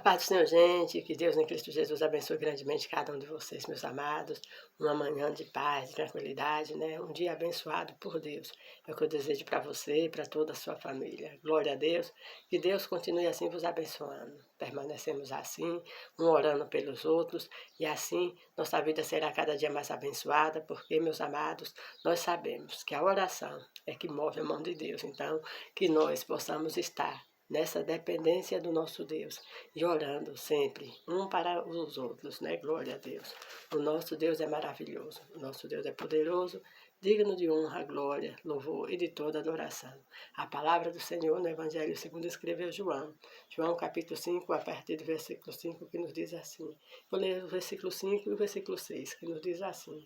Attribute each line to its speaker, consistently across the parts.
Speaker 1: paz do Senhor, gente, que Deus em Cristo Jesus abençoe grandemente cada um de vocês, meus amados. Uma manhã de paz, de tranquilidade, né? Um dia abençoado por Deus. É o que eu desejo para você e para toda a sua família. Glória a Deus. Que Deus continue assim vos abençoando. Permanecemos assim, um orando pelos outros, e assim nossa vida será cada dia mais abençoada, porque, meus amados, nós sabemos que a oração é que move a mão de Deus. Então, que nós possamos estar nessa dependência do nosso Deus e orando sempre um para os outros, né? Glória a Deus. O nosso Deus é maravilhoso, o nosso Deus é poderoso, digno de honra, glória, louvor e de toda adoração. A palavra do Senhor no Evangelho segundo escreveu João. João capítulo 5, a partir do versículo 5, que nos diz assim. Vou ler o versículo 5 e o versículo 6, que nos diz assim.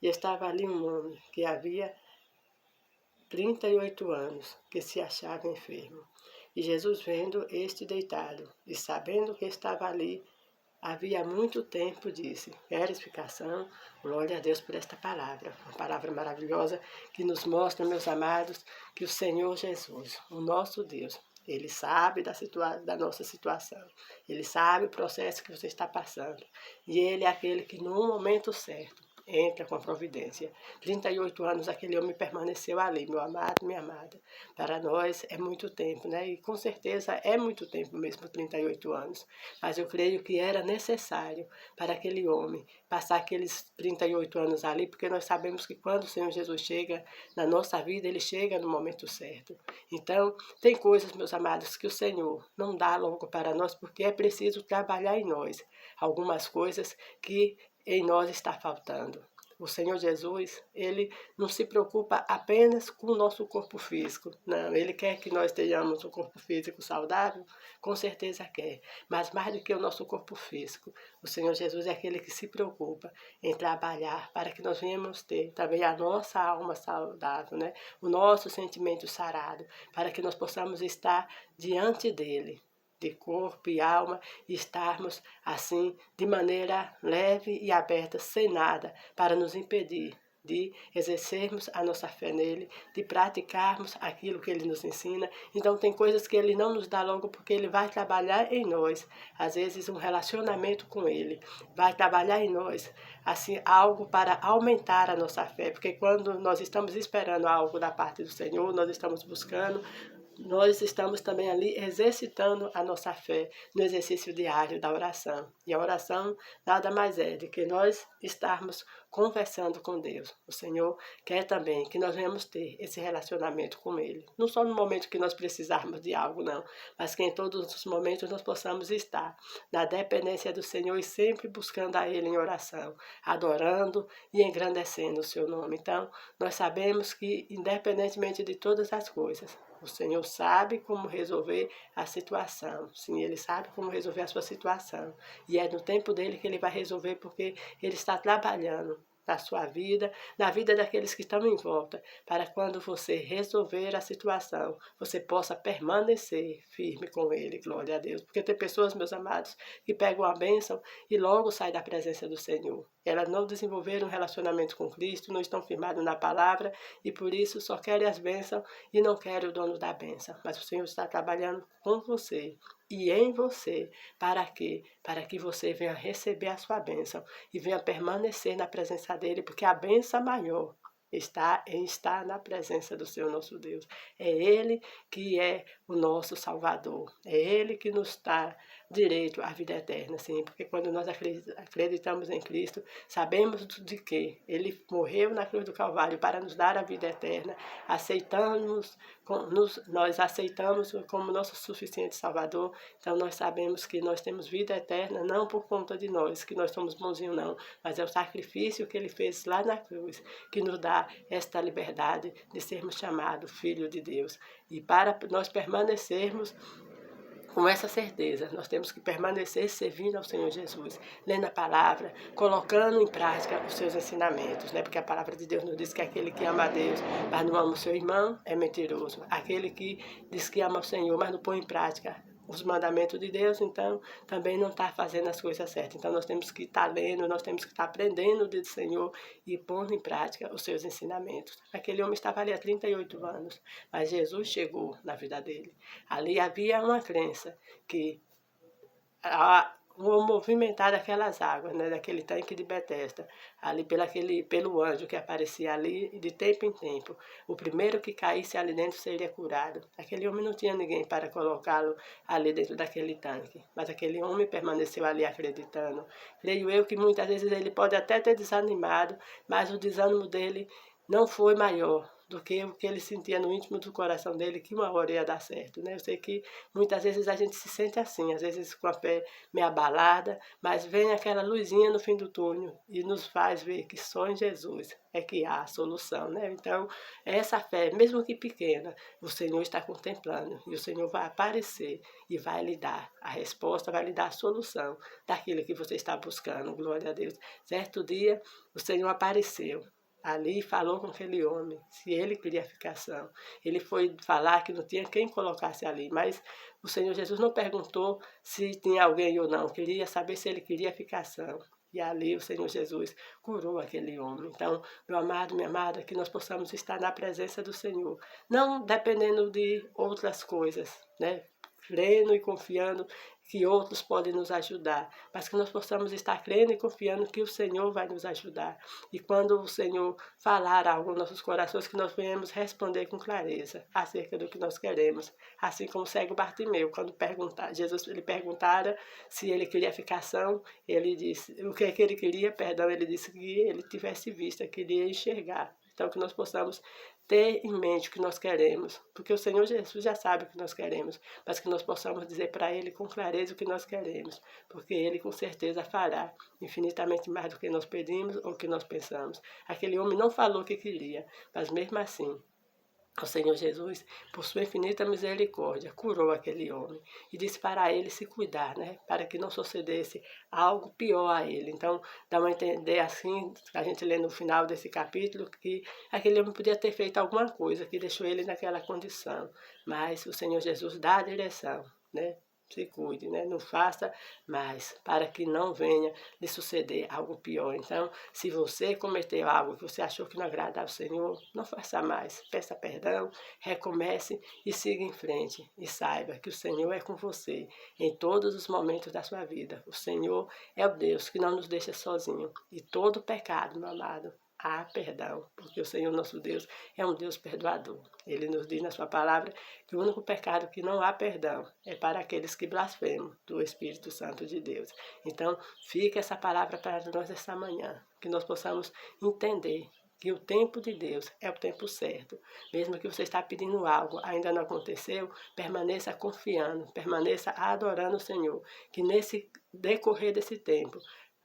Speaker 1: E estava ali um homem que havia 38 anos, que se achava enfermo. E Jesus, vendo este deitado, e sabendo que estava ali havia muito tempo, disse: quer explicação? Glória a Deus por esta palavra. Uma palavra maravilhosa que nos mostra, meus amados, que o Senhor Jesus, o nosso Deus, Ele sabe da nossa situação. Ele sabe o processo que você está passando. E Ele é aquele que, no momento certo, entra com a providência. 38 anos aquele homem permaneceu ali, meu amado, minha amada. Para nós é muito tempo, né? E com certeza é muito tempo mesmo, 38 anos. Mas eu creio que era necessário para aquele homem passar aqueles 38 anos ali, porque nós sabemos que quando o Senhor Jesus chega na nossa vida, Ele chega no momento certo. Então, tem coisas, meus amados, que o Senhor não dá logo para nós, porque é preciso trabalhar em nós. Algumas coisas que em nós está faltando. O Senhor Jesus, Ele não se preocupa apenas com o nosso corpo físico. Não, Ele quer que nós tenhamos um corpo físico saudável, com certeza quer. Mas mais do que o nosso corpo físico, o Senhor Jesus é aquele que se preocupa em trabalhar para que nós venhamos ter também a nossa alma saudável, né? O nosso sentimento sarado, para que nós possamos estar diante dEle, de corpo e alma, e estarmos assim de maneira leve e aberta, sem nada para nos impedir de exercermos a nossa fé nele, de praticarmos aquilo que ele nos ensina. Então tem coisas que ele não nos dá logo, porque ele vai trabalhar em nós, às vezes um relacionamento com ele, vai trabalhar em nós, assim, algo para aumentar a nossa fé, porque quando nós estamos esperando algo da parte do Senhor, nós estamos buscando, nós estamos também ali exercitando a nossa fé no exercício diário da oração. E a oração nada mais é do que nós estarmos conversando com Deus. O Senhor quer também que nós venhamos ter esse relacionamento com Ele. Não só no momento que nós precisarmos de algo, não, mas que em todos os momentos nós possamos estar na dependência do Senhor e sempre buscando a Ele em oração, adorando e engrandecendo o seu nome. Então, nós sabemos que, independentemente de todas as coisas, o Senhor sabe como resolver a situação. Sim, Ele sabe como resolver a sua situação. E é no tempo dele que Ele vai resolver, porque Ele está trabalhando na sua vida, na vida daqueles que estão em volta, para quando você resolver a situação, você possa permanecer firme com Ele, glória a Deus. Porque tem pessoas, meus amados, que pegam a bênção e logo saem da presença do Senhor. Elas não desenvolveram um relacionamento com Cristo, não estão firmadas na palavra e por isso só querem as bênçãos e não querem o dono da bênção. Mas o Senhor está trabalhando com você e em você. Para quê? Para que você venha receber a sua bênção e venha permanecer na presença dele, porque a bênção maior está em estar na presença do Senhor nosso Deus. É Ele que é o nosso Salvador. É Ele que nos dá direito à vida eterna, sim, porque quando nós acreditamos em Cristo, sabemos de que Ele morreu na cruz do Calvário para nos dar a vida eterna, nós aceitamos como nosso suficiente Salvador, então nós sabemos que nós temos vida eterna, não por conta de nós, que nós somos bonzinhos não, mas é o sacrifício que Ele fez lá na cruz, que nos dá esta liberdade de sermos chamados filhos de Deus. E para nós permanecermos com essa certeza, nós temos que permanecer servindo ao Senhor Jesus, lendo a palavra, colocando em prática os seus ensinamentos, né? Porque a palavra de Deus nos diz que aquele que ama a Deus, mas não ama o seu irmão, é mentiroso. Aquele que diz que ama o Senhor, mas não põe em prática os mandamentos de Deus, então também não está fazendo as coisas certas. Então nós temos que estar lendo, nós temos que estar aprendendo do Senhor e pondo em prática os seus ensinamentos. Aquele homem estava ali há 38 anos, mas Jesus chegou na vida dele. Ali havia uma crença que o movimentar daquelas águas, né, daquele tanque de Betesda, ali pelo anjo que aparecia ali de tempo em tempo. O primeiro que caísse ali dentro seria curado. Aquele homem não tinha ninguém para colocá-lo ali dentro daquele tanque, mas aquele homem permaneceu ali acreditando. Creio eu que muitas vezes ele pode até ter desanimado, mas o desânimo dele não foi maior do que o que ele sentia no íntimo do coração dele, que uma hora ia dar certo, né? Eu sei que muitas vezes a gente se sente assim, às vezes com a fé meio abalada, mas vem aquela luzinha no fim do túnel e nos faz ver que só em Jesus é que há a solução, né? Então, essa fé, mesmo que pequena, o Senhor está contemplando e o Senhor vai aparecer e vai lhe dar a resposta, vai lhe dar a solução daquilo que você está buscando, glória a Deus. Certo dia, o Senhor apareceu ali falou com aquele homem, se ele queria ficar são. Ele foi falar que não tinha quem colocasse ali, mas o Senhor Jesus não perguntou se tinha alguém ou não, queria saber se ele queria ficar são. E ali o Senhor Jesus curou aquele homem. Então, meu amado, minha amada, que nós possamos estar na presença do Senhor, não dependendo de outras coisas, né? Crendo e confiando que outros podem nos ajudar, mas que nós possamos estar crendo e confiando que o Senhor vai nos ajudar. E quando o Senhor falar algo nos nossos corações, que nós venhamos responder com clareza acerca do que nós queremos. Assim como o cego Bartimeu, quando Jesus lhe perguntara se ele queria ficar são, ele disse, o que ele queria, perdão, ele disse que ele tivesse vista, queria enxergar. Então, que nós possamos ter em mente o que nós queremos, porque o Senhor Jesus já sabe o que nós queremos, mas que nós possamos dizer para Ele com clareza o que nós queremos, porque Ele com certeza fará infinitamente mais do que nós pedimos ou que nós pensamos. Aquele homem não falou o que queria, mas mesmo assim, o Senhor Jesus, por sua infinita misericórdia, curou aquele homem e disse para ele se cuidar, né? Para que não sucedesse algo pior a ele. Então, dá a entender assim, a gente lê no final desse capítulo, que aquele homem podia ter feito alguma coisa que deixou ele naquela condição. Mas o Senhor Jesus dá a direção, né? Se cuide, né? Não faça mais, para que não venha lhe suceder algo pior. Então, se você cometeu algo que você achou que não agradava ao Senhor, não faça mais. Peça perdão, recomece e siga em frente. E saiba que o Senhor é com você em todos os momentos da sua vida. O Senhor é o Deus que não nos deixa sozinhos. E todo pecado, meu amado, há perdão, porque o Senhor nosso Deus é um Deus perdoador. Ele nos diz na sua palavra que o único pecado que não há perdão é para aqueles que blasfemam do Espírito Santo de Deus. Então, fica essa palavra para nós esta manhã, que nós possamos entender que o tempo de Deus é o tempo certo. Mesmo que você está pedindo algo, ainda não aconteceu, permaneça confiando, permaneça adorando o Senhor, que nesse decorrer desse tempo,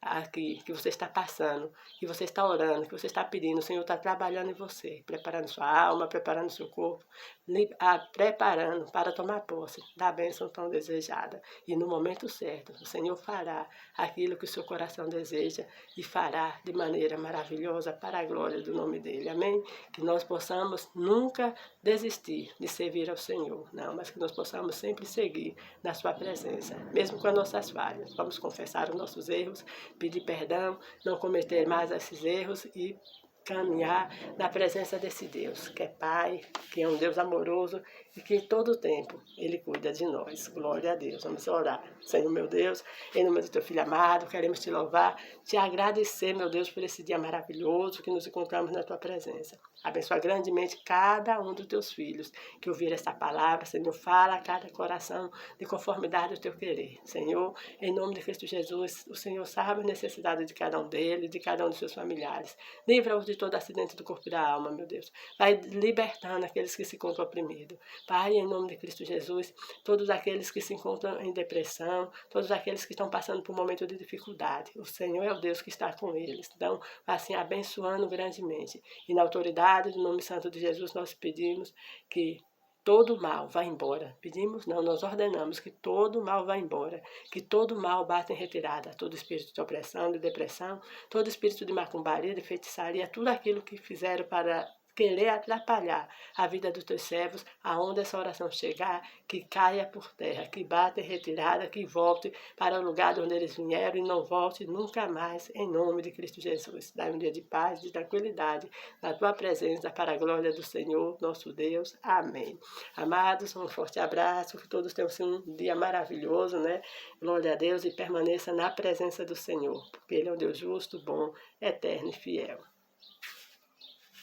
Speaker 1: aqui que você está passando, que você está orando, que você está pedindo, o Senhor está trabalhando em você, preparando sua alma, preparando seu corpo, preparando para tomar posse da bênção tão desejada. E no momento certo, o Senhor fará aquilo que o seu coração deseja e fará de maneira maravilhosa para a glória do nome dele. Amém? Que nós possamos nunca desistir de servir ao Senhor, não, mas que nós possamos sempre seguir na sua presença, mesmo com as nossas falhas. Vamos confessar os nossos erros, pedir perdão, não cometer mais esses erros e caminhar na presença desse Deus, que é Pai, que é um Deus amoroso e que em todo o tempo Ele cuida de nós. Glória a Deus. Vamos orar. Senhor, meu Deus, em nome do Teu Filho amado, queremos Te louvar, Te agradecer, meu Deus, por esse dia maravilhoso que nos encontramos na Tua presença. Abençoa grandemente cada um dos Teus filhos que ouvir esta palavra. Senhor, fala a cada coração de conformidade ao Teu querer. Senhor, em nome de Cristo Jesus, o Senhor sabe a necessidade de cada um deles, de cada um dos seus familiares. Livra-os de todo acidente do corpo e da alma, meu Deus. Vai libertando aqueles que se encontram oprimidos. Pai, em nome de Cristo Jesus, todos aqueles que se encontram em depressão, todos aqueles que estão passando por um momento de dificuldade. O Senhor é o Deus que está com eles. Então, assim, abençoando grandemente. E na autoridade do nome santo de Jesus, nós pedimos que todo mal vá embora. Pedimos, não, nós ordenamos que todo mal vá embora, que todo mal bata em retirada, todo espírito de opressão, de depressão, todo espírito de macumbaria, de feitiçaria, tudo aquilo que fizeram para querer atrapalhar a vida dos teus servos, aonde essa oração chegar, que caia por terra, que bata em retirada, que volte para o lugar de onde eles vieram e não volte nunca mais, em nome de Cristo Jesus. Dá um dia de paz, de tranquilidade, na tua presença, para a glória do Senhor, nosso Deus. Amém. Amados, um forte abraço, que todos tenham um dia maravilhoso, né? Glória a Deus e permaneça na presença do Senhor, porque Ele é um Deus justo, bom, eterno e fiel.